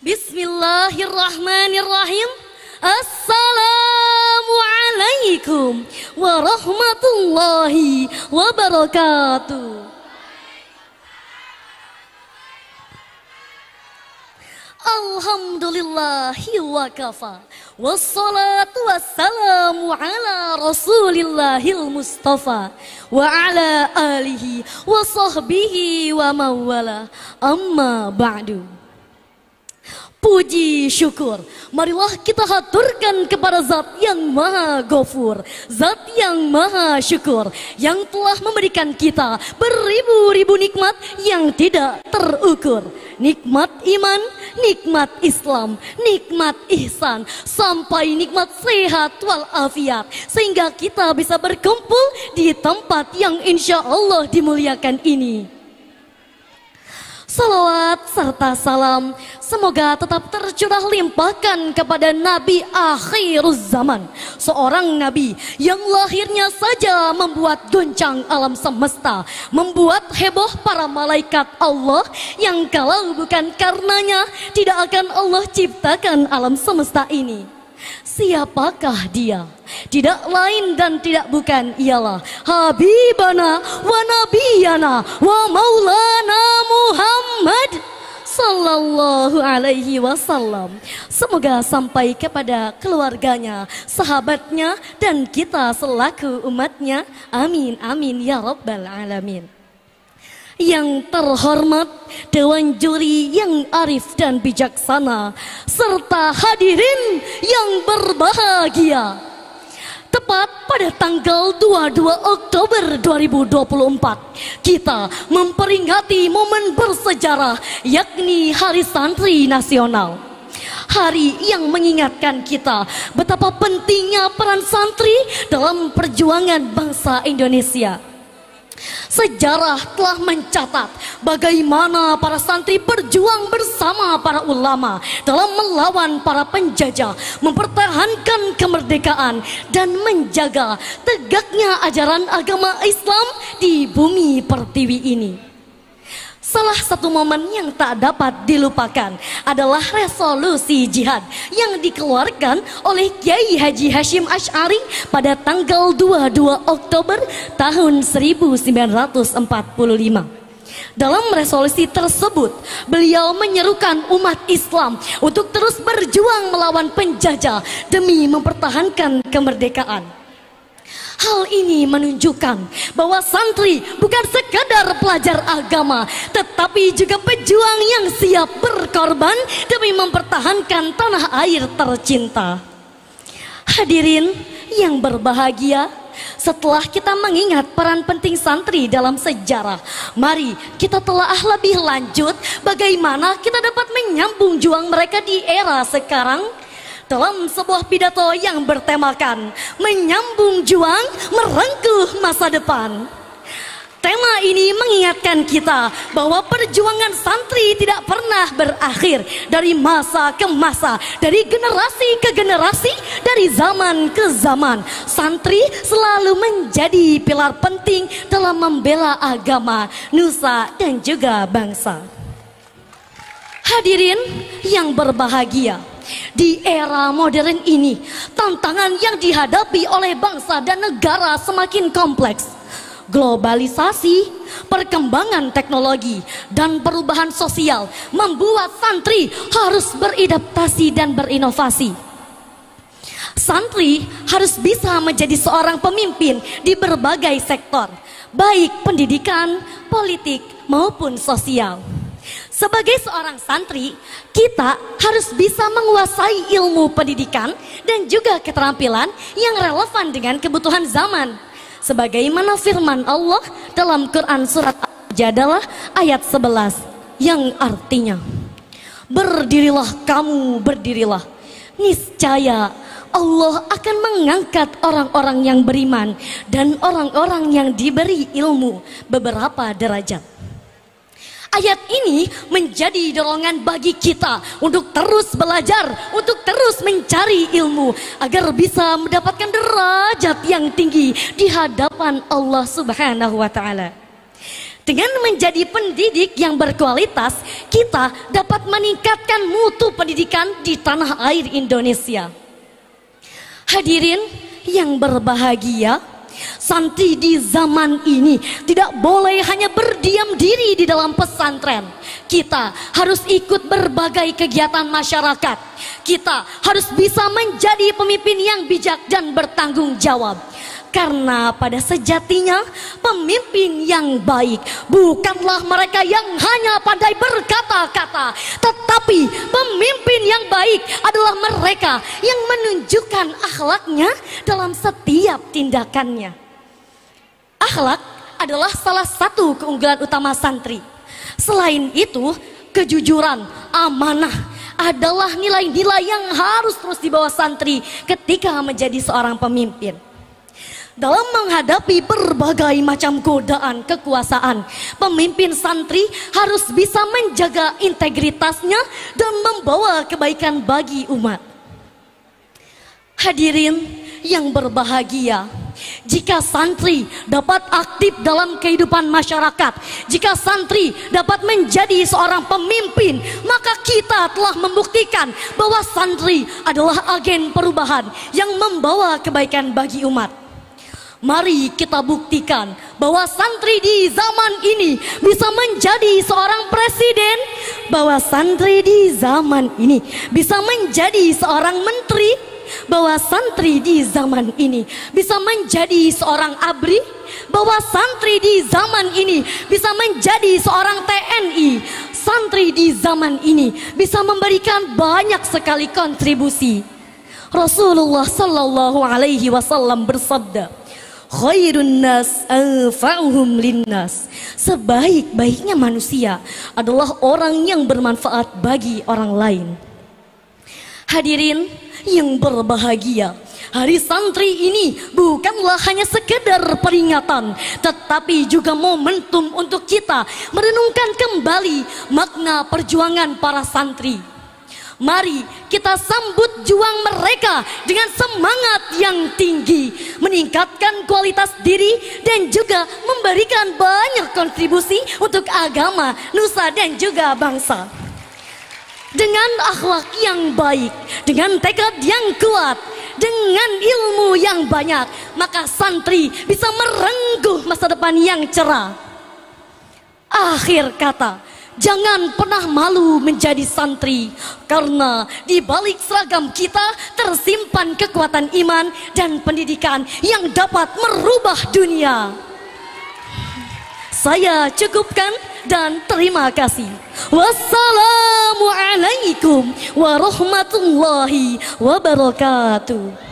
Bismillahirrahmanirrahim. Assalamualaikum warahmatullahi wabarakatuh. Alhamdulillahi wa kafa. Wassalatu wassalamu ala rasulillahil mustafa wa ala alihi wa sahbihi wa mawala. Amma ba'du. Puji syukur, marilah kita haturkan kepada Zat yang Maha Ghafur, Zat yang Maha Syukur, yang telah memberikan kita beribu-ribu nikmat yang tidak terukur. Nikmat iman, nikmat Islam, nikmat ihsan, sampai nikmat sehat walafiat, sehingga kita bisa berkumpul di tempat yang insya Allah dimuliakan ini. Salawat serta salam semoga tetap tercurah limpahkan kepada Nabi akhiruz zaman, seorang Nabi yang lahirnya saja membuat goncang alam semesta, membuat heboh para malaikat Allah, yang kalau bukan karenanya tidak akan Allah ciptakan alam semesta ini. Siapakah dia? Tidak lain dan tidak bukan ialah Habibana wa Nabiyana wa Maulana Muhammad sallallahu alaihi wasallam. Semoga sampai kepada keluarganya, sahabatnya, dan kita selaku umatnya. Amin amin ya rabbal alamin. Yang terhormat Dewan Juri yang arif dan bijaksana, serta hadirin yang berbahagia. Tepat pada tanggal 22 Oktober 2024, kita memperingati momen bersejarah, yakni Hari Santri Nasional. Hari yang mengingatkan kita betapa pentingnya peran santri dalam perjuangan bangsa Indonesia. Sejarah telah mencatat bagaimana para santri berjuang bersama para ulama dalam melawan para penjajah, mempertahankan kemerdekaan dan menjaga tegaknya ajaran agama Islam di bumi pertiwi ini. Salah satu momen yang tak dapat dilupakan adalah resolusi jihad yang dikeluarkan oleh Kiai Haji Hashim Asy'ari pada tanggal 22 Oktober tahun 1945. Dalam resolusi tersebut, beliau menyerukan umat Islam untuk terus berjuang melawan penjajah demi mempertahankan kemerdekaan. Hal ini menunjukkan bahwa santri bukan sekadar pelajar agama, tetapi juga pejuang yang siap berkorban demi mempertahankan tanah air tercinta. Hadirin yang berbahagia, setelah kita mengingat peran penting santri dalam sejarah, mari kita telaah lebih lanjut bagaimana kita dapat menyambung juang mereka di era sekarang. Dalam sebuah pidato yang bertemakan menyambung juang, merengkuh masa depan. Tema ini mengingatkan kita bahwa perjuangan santri tidak pernah berakhir. Dari masa ke masa, dari generasi ke generasi, dari zaman ke zaman, santri selalu menjadi pilar penting dalam membela agama, nusa, dan juga bangsa. Hadirin yang berbahagia, di era modern ini, tantangan yang dihadapi oleh bangsa dan negara semakin kompleks. Globalisasi, perkembangan teknologi, dan perubahan sosial membuat santri harus beradaptasi dan berinovasi. Santri harus bisa menjadi seorang pemimpin di berbagai sektor, baik pendidikan, politik, maupun sosial. Sebagai seorang santri, kita harus bisa menguasai ilmu pendidikan dan juga keterampilan yang relevan dengan kebutuhan zaman. Sebagaimana firman Allah dalam Quran surat Al-Jadalah ayat 11 yang artinya, berdirilah kamu, berdirilah. Niscaya Allah akan mengangkat orang-orang yang beriman dan orang-orang yang diberi ilmu beberapa derajat. Ayat ini menjadi dorongan bagi kita untuk terus belajar, untuk terus mencari ilmu agar bisa mendapatkan derajat yang tinggi di hadapan Allah Subhanahu wa taala. Dengan menjadi pendidik yang berkualitas, kita dapat meningkatkan mutu pendidikan di tanah air Indonesia. Hadirin yang berbahagia, santri di zaman ini tidak boleh hanya berdiam diri di dalam pesantren. Kita harus ikut berbagai kegiatan masyarakat. Kita harus bisa menjadi pemimpin yang bijak dan bertanggung jawab. Karena pada sejatinya pemimpin yang baik bukanlah mereka yang hanya pandai berkata-kata, tetapi pemimpin yang baik adalah mereka yang menunjukkan akhlaknya dalam setiap tindakannya. Akhlak adalah salah satu keunggulan utama santri. Selain itu, kejujuran, amanah adalah nilai-nilai yang harus terus dibawa santri ketika menjadi seorang pemimpin. Dalam menghadapi berbagai macam godaan kekuasaan, pemimpin santri harus bisa menjaga integritasnya dan membawa kebaikan bagi umat. Hadirin yang berbahagia, jika santri dapat aktif dalam kehidupan masyarakat, jika santri dapat menjadi seorang pemimpin, maka kita telah membuktikan bahwa santri adalah agen perubahan yang membawa kebaikan bagi umat. Mari kita buktikan bahwa santri di zaman ini bisa menjadi seorang presiden, bahwa santri di zaman ini bisa menjadi seorang menteri, bahwa santri di zaman ini bisa menjadi seorang ABRI, bahwa santri di zaman ini bisa menjadi seorang TNI. Santri di zaman ini bisa memberikan banyak sekali kontribusi. Rasulullah Sallallahu Alaihi Wasallam bersabda, khairun nas anfa'uhum linnas. Sebaik-baiknya manusia adalah orang yang bermanfaat bagi orang lain. Hadirin yang berbahagia, Hari Santri ini bukanlah hanya sekedar peringatan, tetapi juga momentum untuk kita merenungkan kembali makna perjuangan para santri. Mari kita sambut juang mereka dengan semangat yang tinggi, meningkatkan kualitas diri dan juga memberikan banyak kontribusi untuk agama, nusa dan juga bangsa. Dengan akhlak yang baik, dengan tekad yang kuat, dengan ilmu yang banyak, maka santri bisa merengkuh masa depan yang cerah. Akhir kata, jangan pernah malu menjadi santri, karena di balik seragam kita tersimpan kekuatan iman dan pendidikan yang dapat merubah dunia. Saya cukupkan dan terima kasih. Wassalamualaikum warahmatullahi wabarakatuh.